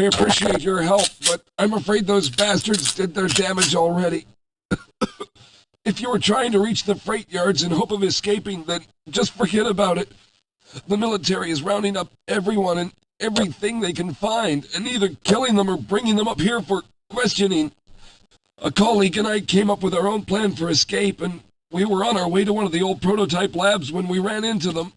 I appreciate your help, but I'm afraid those bastards did their damage already. If you were trying to reach the freight yards in hope of escaping, then just forget about it. The military is rounding up everyone and everything they can find, and either killing them or bringing them up here for questioning. A colleague and I came up with our own plan for escape, and we were on our way to one of the old prototype labs when we ran into them.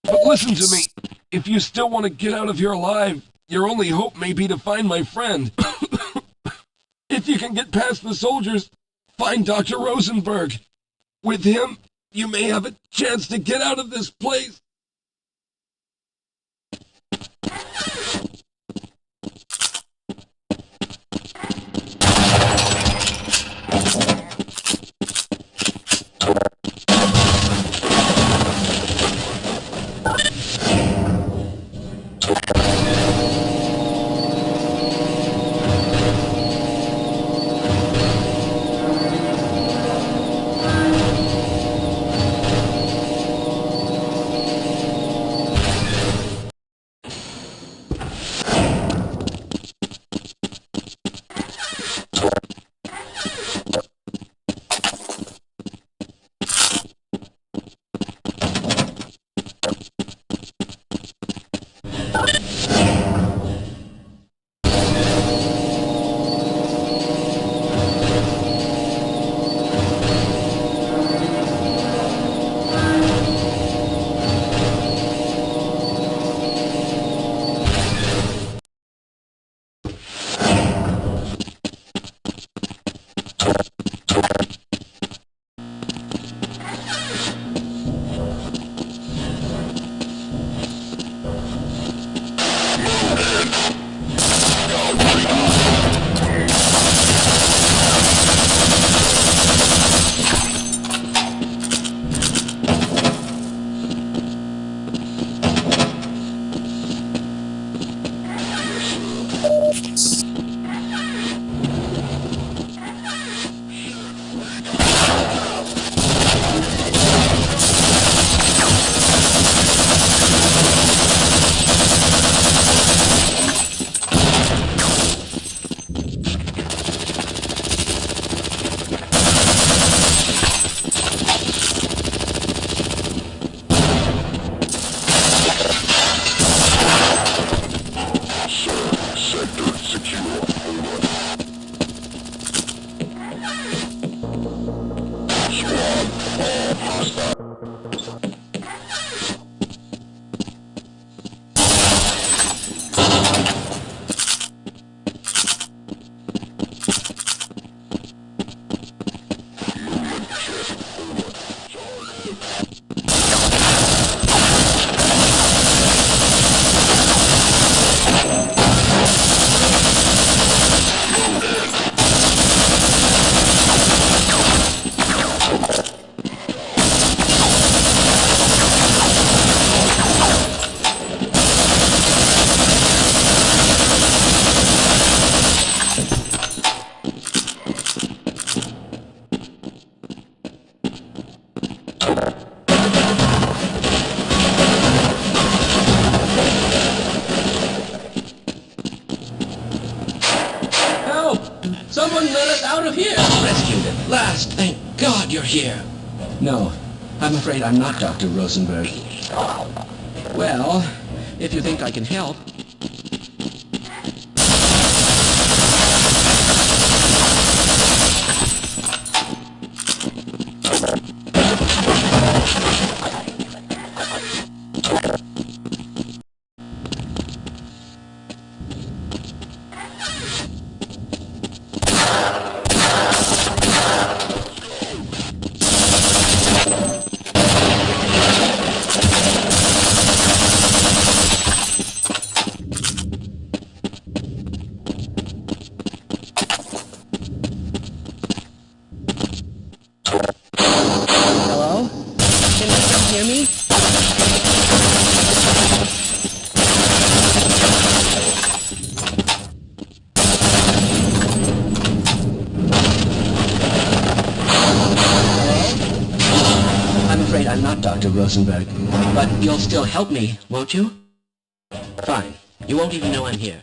But listen to me. If you still want to get out of here alive, your only hope may be to find my friend. If you can get past the soldiers, find Dr. Rosenberg. With him, you may have a chance to get out of this place. last, thank God you're here. No, I'm afraid I'm not Dr. Rosenberg. Well, if you think I can help... Hello? Can you still hear me? I'm afraid I'm not Dr. Rosenberg, but you'll still help me, won't you? Fine. You won't even know I'm here.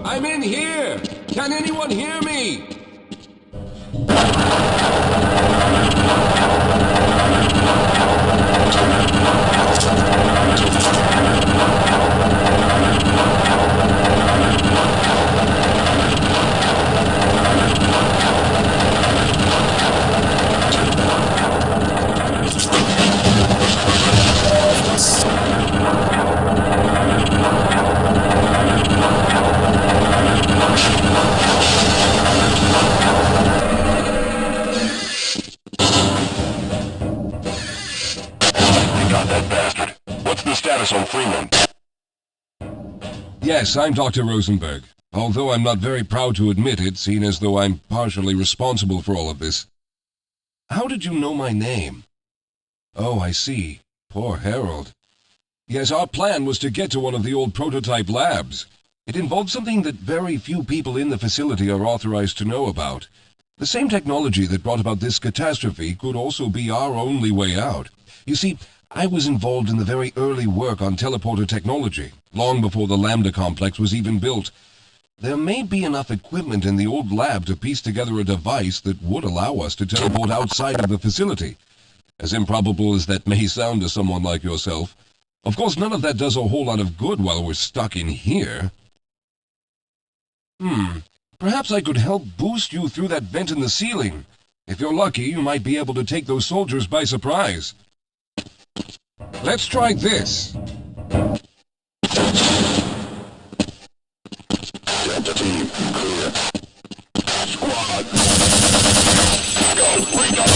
I'm in here! Can anyone hear me? Got that bastard. What's the status on Freeman? Yes, I'm Dr. Rosenberg, although I'm not very proud to admit it, seeing as though I'm partially responsible for all of this. How did you know my name? Oh, I see. Poor Harold. Yes, our plan was to get to one of the old prototype labs. It involved something that very few people in the facility are authorized to know about. The same technology that brought about this catastrophe could also be our only way out. You see, I was involved in the very early work on teleporter technology, long before the Lambda complex was even built. There may be enough equipment in the old lab to piece together a device that would allow us to teleport outside of the facility. As improbable as that may sound to someone like yourself. Of course, none of that does a whole lot of good while we're stuck in here. Perhaps I could help boost you through that vent in the ceiling. If you're lucky, you might be able to take those soldiers by surprise. Let's try this. Delta team, clear. Squad! Go, wake up!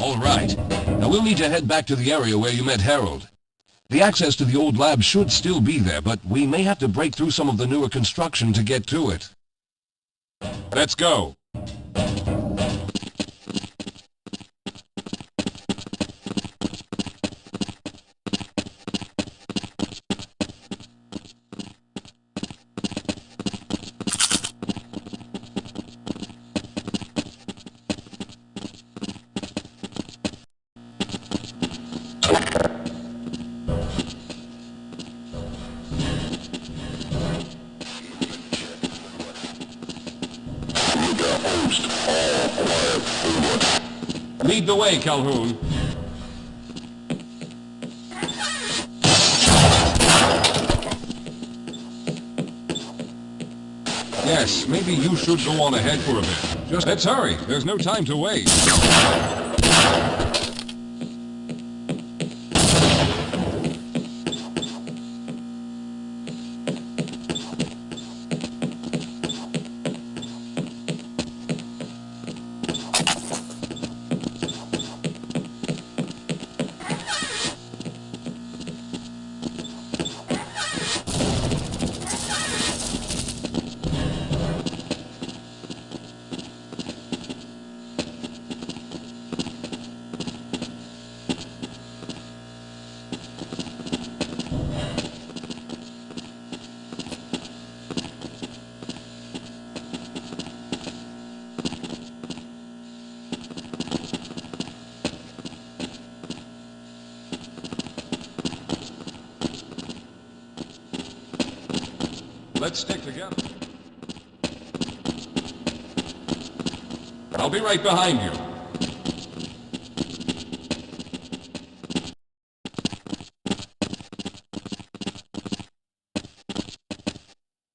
All right. Now we'll need to head back to the area where you met Harold. The access to the old lab should still be there, but we may have to break through some of the newer construction to get to it. Let's go. Lead the way, Calhoun. Yes, maybe you should go on ahead for a bit. Just let's hurry. There's no time to wait. Let's stick together. I'll be right behind you.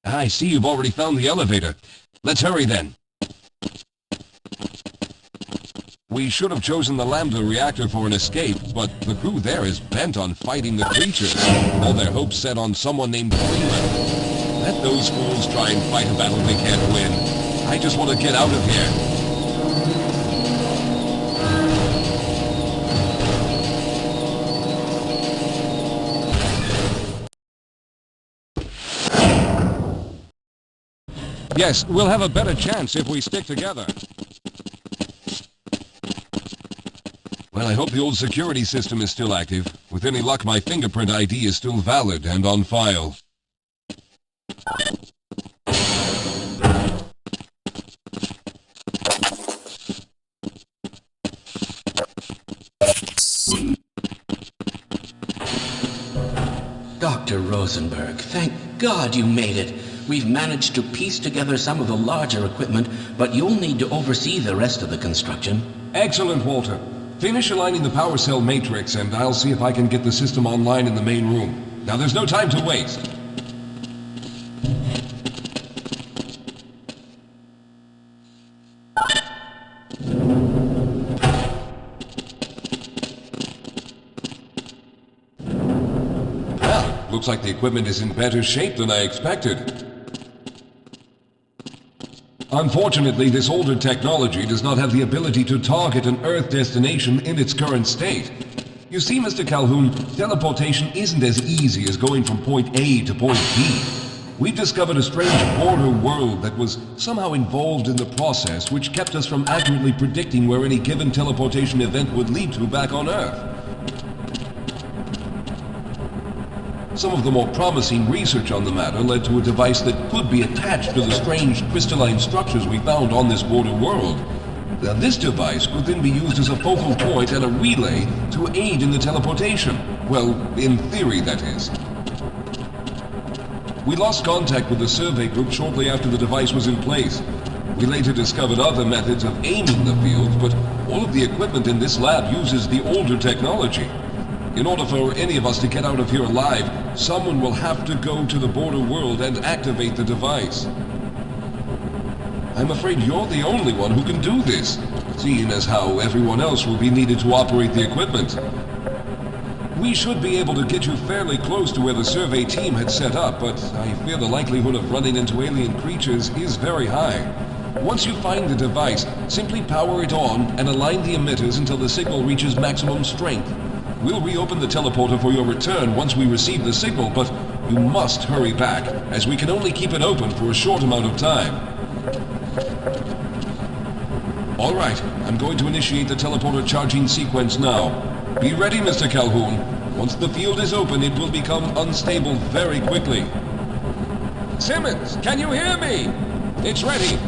I see you've already found the elevator. Let's hurry then. We should have chosen the Lambda reactor for an escape, but the crew there is bent on fighting the creatures. All their hopes set on someone named Freeman. Let those fools try and fight a battle they can't win. I just want to get out of here. Yes, we'll have a better chance if we stick together. Well, I hope the old security system is still active. With any luck, my fingerprint ID is still valid and on file. Dr. Rosenberg, thank God you made it. We've managed to piece together some of the larger equipment, but you'll need to oversee the rest of the construction. Excellent, Walter. Finish aligning the power cell matrix, and I'll see if I can get the system online in the main room. Now, there's no time to waste. looks like the equipment is in better shape than I expected. Unfortunately, this older technology does not have the ability to target an Earth destination in its current state. You see, Mr. Calhoun, teleportation isn't as easy as going from point A to point B. We've discovered a strange border world that was somehow involved in the process, which kept us from accurately predicting where any given teleportation event would lead to back on Earth. Some of the more promising research on the matter led to a device that could be attached to the strange crystalline structures we found on this border world. Now, this device could then be used as a focal point and a relay to aid in the teleportation. Well, in theory, that is. We lost contact with the survey group shortly after the device was in place. We later discovered other methods of aiming the fields, but all of the equipment in this lab uses the older technology. In order for any of us to get out of here alive, someone will have to go to the border world and activate the device. I'm afraid you're the only one who can do this, seeing as how everyone else will be needed to operate the equipment. We should be able to get you fairly close to where the survey team had set up, but I fear the likelihood of running into alien creatures is very high. Once you find the device, simply power it on and align the emitters until the signal reaches maximum strength. We'll reopen the teleporter for your return once we receive the signal, but you must hurry back, as we can only keep it open for a short amount of time. All right, I'm going to initiate the teleporter charging sequence now. Be ready, Mr. Calhoun. Once the field is open, it will become unstable very quickly. Simmons, can you hear me? It's ready.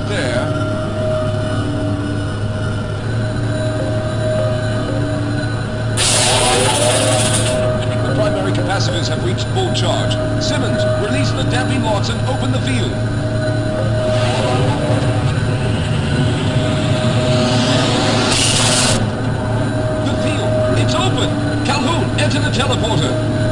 There. The primary capacitors have reached full charge. Simmons, release the damping locks and open the field. The field, it's open! Calhoun, enter the teleporter.